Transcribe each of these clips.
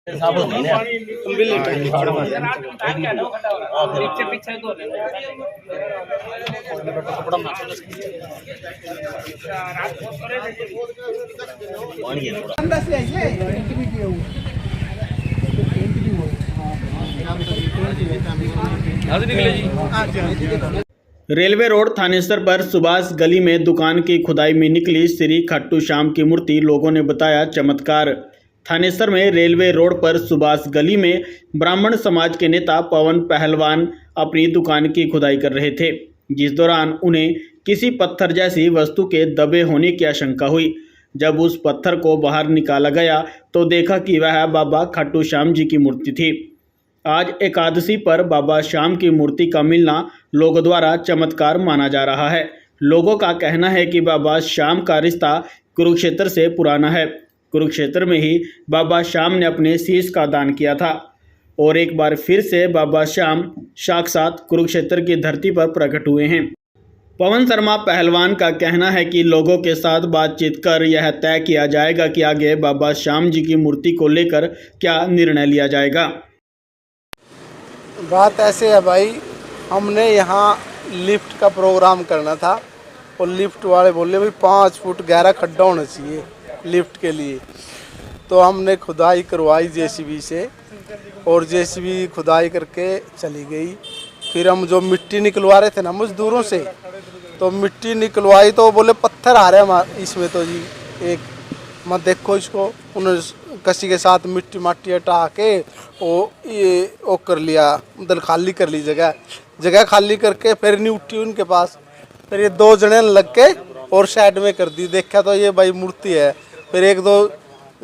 Railway road Thanesar पर सुभाष गली में दुकान की खुदाई में निकली श्री खट्टू श्याम की मूर्ति, लोगों ने बताया चमत्कार। थानेसर में रेलवे रोड पर सुभाष गली में ब्राह्मण समाज के नेता पवन पहलवान अपनी दुकान की खुदाई कर रहे थे, जिस दौरान उन्हें किसी पत्थर जैसी वस्तु के दबे होने की आशंका हुई। जब उस पत्थर को बाहर निकाला गया तो देखा कि वह बाबा खट्टू श्याम जी की मूर्ति थी। आज एकादशी पर बाबा श्याम की मूर्ति का मिलना लोगों द्वारा चमत्कार माना जा रहा है। लोगों का कहना है कि बाबा श्याम का रिश्ता कुरुक्षेत्र से पुराना है। कुरुक्षेत्र में ही बाबा श्याम ने अपने शीश का दान किया था और एक बार फिर से बाबा श्याम साक्षात कुरुक्षेत्र की धरती पर प्रकट हुए हैं। पवन शर्मा पहलवान का कहना है कि लोगों के साथ बातचीत कर यह तय किया जाएगा कि आगे बाबा श्याम जी की मूर्ति को लेकर क्या निर्णय लिया जाएगा। बात ऐसे है भाई, हमने यहाँ लिफ्ट का प्रोग्राम करना था और लिफ्ट वाले बोले भाई 5 फुट गहरा खड्डा होना चाहिए लिफ्ट के लिए। तो हमने खुदाई करवाई जेसीबी से और जेसीबी खुदाई करके चली गई। फिर हम जो मिट्टी निकलवा रहे थे ना मजदूरों से, तो मिट्टी निकलवाई तो बोले पत्थर आ रहे हैं इसमें तो जी एक मत देखो इसको। उन्होंने कसी के साथ मिट्टी माटी हटा के वो कर लिया, मतलब खाली कर ली जगह खाली करके फिर नहीं उठी उनके पास। फिर ये 2 जने लग के और साइड में कर दी। देखा तो ये भाई मूर्ति है। फिर 1-2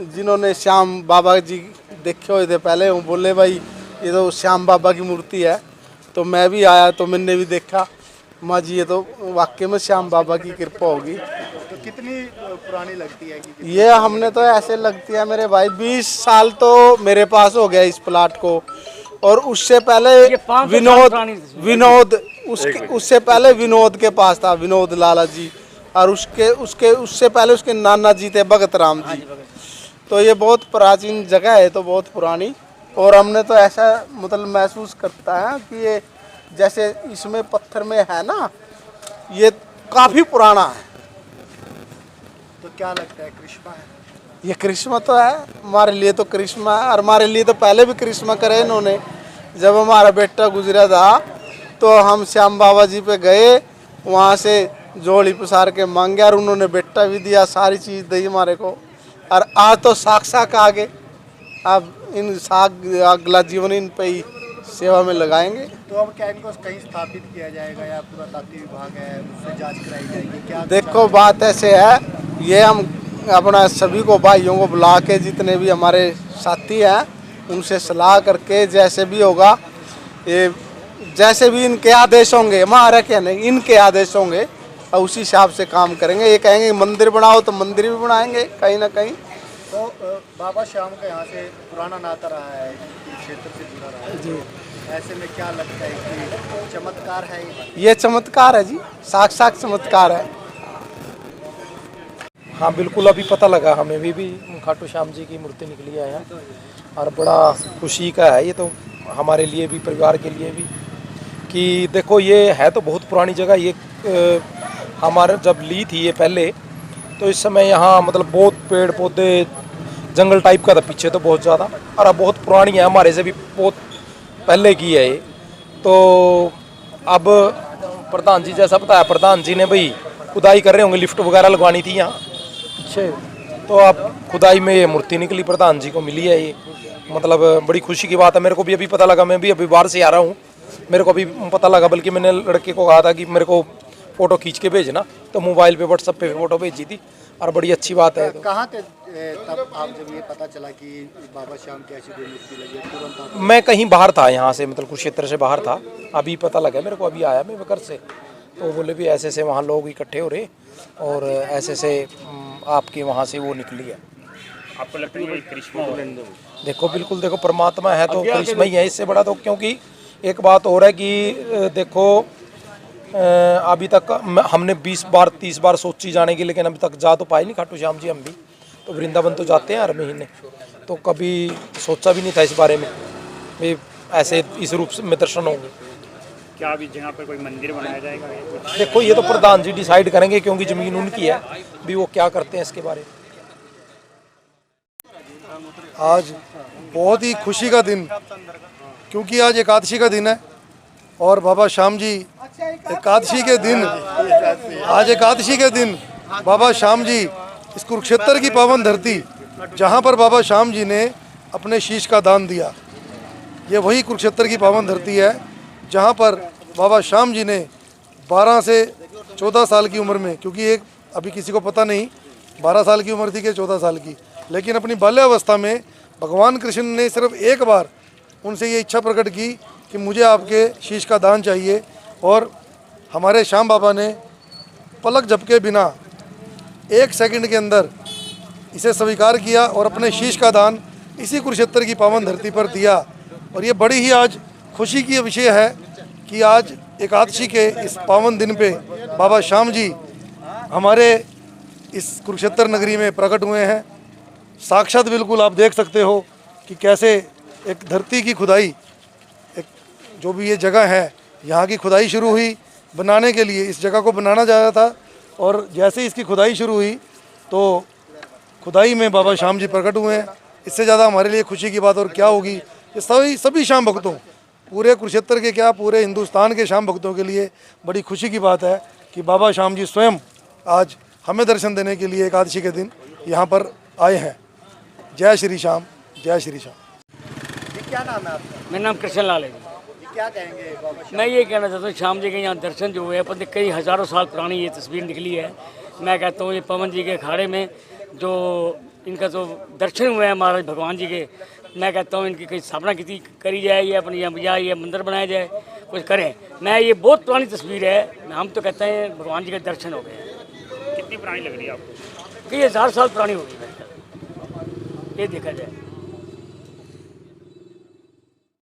जिन्होंने श्याम बाबा जी देखे हुए थे पहले, वो बोले भाई ये तो श्याम बाबा की मूर्ति है। तो मैं भी आया तो मैंने भी देखा, माँ जी ये तो वाकई में श्याम बाबा की कृपा होगी। तो कितनी पुरानी लगती है कि ये हमने तो ऐसे लगती है मेरे भाई 20 साल तो मेरे पास हो गया इस प्लाट को। और उससे पहले विनोद उससे पहले विनोद के पास था, विनोद लाला जी। और उससे पहले उसके नाना जी थे भगत राम जी। तो ये बहुत प्राचीन जगह है, तो बहुत पुरानी। और हमने तो ऐसा मतलब महसूस करता है कि ये जैसे इसमें पत्थर में है ना, ये काफ़ी पुराना है। तो क्या लगता है करिश्मा है? ये करिश्मा तो है, हमारे लिए तो करिश्मा है। और हमारे लिए तो पहले भी करिश्मा करे इन्होंने। जब हमारा बेटा गुजरा था तो हम श्याम बाबा जी पे गए, वहाँ से जोड़ी पसार के मांगे और उन्होंने बेटा भी दिया, सारी चीज़ दी हमारे को। और आज तो साक्षात आगे, अब इन अगला जीवन इन पे ही सेवा में लगाएंगे। तो अब क्या इनको कहीं स्थापित किया जाएगा या पुरातत्व विभाग है उससे जांच कराई जाएगी क्या? देखो बात ऐसे है, ये हम अपना सभी को भाइयों को बुला के जितने भी हमारे साथी हैं उनसे सलाह करके जैसे भी होगा, ये जैसे भी इनके आदेश होंगे, हमारा क्या नहीं इनके आदेश होंगे और उसी हिसाब से काम करेंगे। ये कहेंगे मंदिर बनाओ तो मंदिर भी बनाएंगे कहीं ना कहीं। तो बाबा श्याम का यहाँ से पुराना नाता रहा है, क्षेत्र से जुड़ा रहा है जी। ऐसे में क्या लगता है कि चमत्कार है ये चमत्कार है जी, साक्षात चमत्कार है। हाँ बिल्कुल, अभी पता लगा हमें भी खाटू श्याम जी की मूर्ति निकली है यहाँ और बड़ा खुशी का है ये तो हमारे लिए भी, परिवार के लिए भी। कि देखो ये है तो बहुत पुरानी जगह। ये हमारे जब ली थी ये पहले, तो इस समय यहाँ मतलब बहुत पेड़ पौधे जंगल टाइप का था पीछे तो बहुत ज़्यादा, और अब बहुत पुरानी है, हमारे से भी बहुत पहले की है ये। तो अब प्रधान जी जैसा बताया, प्रधान जी ने भाई खुदाई कर रहे होंगे, लिफ्ट वगैरह लगवानी थी यहाँ। अच्छा, तो अब खुदाई में ये मूर्ति निकली, प्रधान जी को मिली है ये। मतलब बड़ी खुशी की बात है। मेरे को भी अभी पता लगा, मैं भी अभी बाहर से आ रहा हूँ, मेरे को अभी पता लगा। बल्कि मैंने लड़के को कहा था कि मेरे को फ़ोटो खींच के भेजना, तो मोबाइल पे व्हाट्सएप पे फ़ोटो भेजी थी और बड़ी अच्छी बात है। कहाँ थे तब आप जब ये पता चला कि बाबा श्याम की ऐसी कोई मूर्ति लगी है? तुरंत मैं कहीं बाहर था, यहाँ से मतलब कुरुक्षेत्र से बाहर था, अभी पता लगा मेरे को, अभी आया मैं घर से। तो बोले भी ऐसे से वहाँ लोग इकट्ठे हो रहे और ऐसे से आपके वहाँ से वो निकली है। आपको लगता है ये करिश्मा हो? देखो बिल्कुल, देखो परमात्मा है तो करिश्मा ही है, इससे बड़ा तो। क्योंकि एक बात और है कि देखो अभी तक हमने 20 बार 30 बार सोची जाने की, लेकिन अभी तक जा तो पाए नहीं खाटू श्याम जी हम भी। तो वृंदावन तो जाते हैं हर महीने, तो तो कभी सोचा भी नहीं था इस बारे में भी ऐसे इस रूप में दर्शन होंगे। क्या अभी जगह पर कोई मंदिर बनाया जाएगा या कुछ? देखो ये तो प्रधान जी डिसाइड करेंगे, क्योंकि ज़मीन उनकी है, भी वो क्या करते हैं इसके बारे में। आज बहुत ही खुशी का दिन, क्योंकि आज एकादशी का दिन है और बाबा श्याम जी एकादशी के दिन, आज एकादशी के दिन बाबा श्याम जी इस कुरुक्षेत्र की पावन धरती जहाँ पर बाबा श्याम जी ने अपने शीश का दान दिया, ये वही कुरुक्षेत्र की पावन धरती है जहाँ पर बाबा श्याम जी ने 12 से 14 साल की उम्र में, क्योंकि एक अभी किसी को पता नहीं 12 साल की उम्र थी कि 14 साल की, लेकिन अपनी बाल्यावस्था में भगवान कृष्ण ने सिर्फ एक बार उनसे ये इच्छा प्रकट की कि मुझे आपके शीश का दान चाहिए, और हमारे श्याम बाबा ने पलक झपके बिना 1 सेकंड के अंदर इसे स्वीकार किया और अपने शीश का दान इसी कुरुक्षेत्र की पावन धरती पर दिया। और ये बड़ी ही आज खुशी की विषय है कि आज एकादशी के इस पावन दिन पे बाबा श्याम जी हमारे इस कुरुक्षेत्र नगरी में प्रकट हुए हैं। साक्षात बिल्कुल आप देख सकते हो कि कैसे एक धरती की खुदाई, एक जो भी ये जगह है यहाँ की खुदाई शुरू हुई बनाने के लिए, इस जगह को बनाना जा रहा था, और जैसे इसकी खुदाई शुरू हुई तो खुदाई में बाबा श्याम जी प्रकट हुए हैं। इससे ज़्यादा हमारे लिए खुशी की बात और क्या होगी। ये सभी श्याम भक्तों, पूरे कुरुक्षेत्र के क्या पूरे हिंदुस्तान के श्याम भक्तों के लिए बड़ी खुशी की बात है कि बाबा श्याम जी स्वयं आज हमें दर्शन देने के लिए एकादशी के दिन यहाँ पर आए हैं। जय श्री श्याम, जय श्री श्याम। ये क्या नाम है आपका? मेरा नाम कृष्ण लाल है जी। ये क्या कहेंगे बाबा श्याम? मैं ये कहना चाहता हूँ श्याम जी के यहाँ दर्शन जो हुए हैं, पता कई हज़ारों साल पुरानी ये तस्वीर निकली है। मैं कहता हूँ ये पवन जी के अखाड़े में जो इनका जो दर्शन हुए हैं महाराज भगवान जी के, मैं कहता हूँ इनकी कहीं स्थापना करी जाए या अपनी या ये मंदिर बनाया जाए, कुछ करें। मैं ये बहुत पुरानी तस्वीर है, हम तो कहते हैं भगवान जी के दर्शन हो गए हैं। कितनी पुरानी लग रही है आपको? कई हज़ार साल पुरानी होगी ये देखा जाए।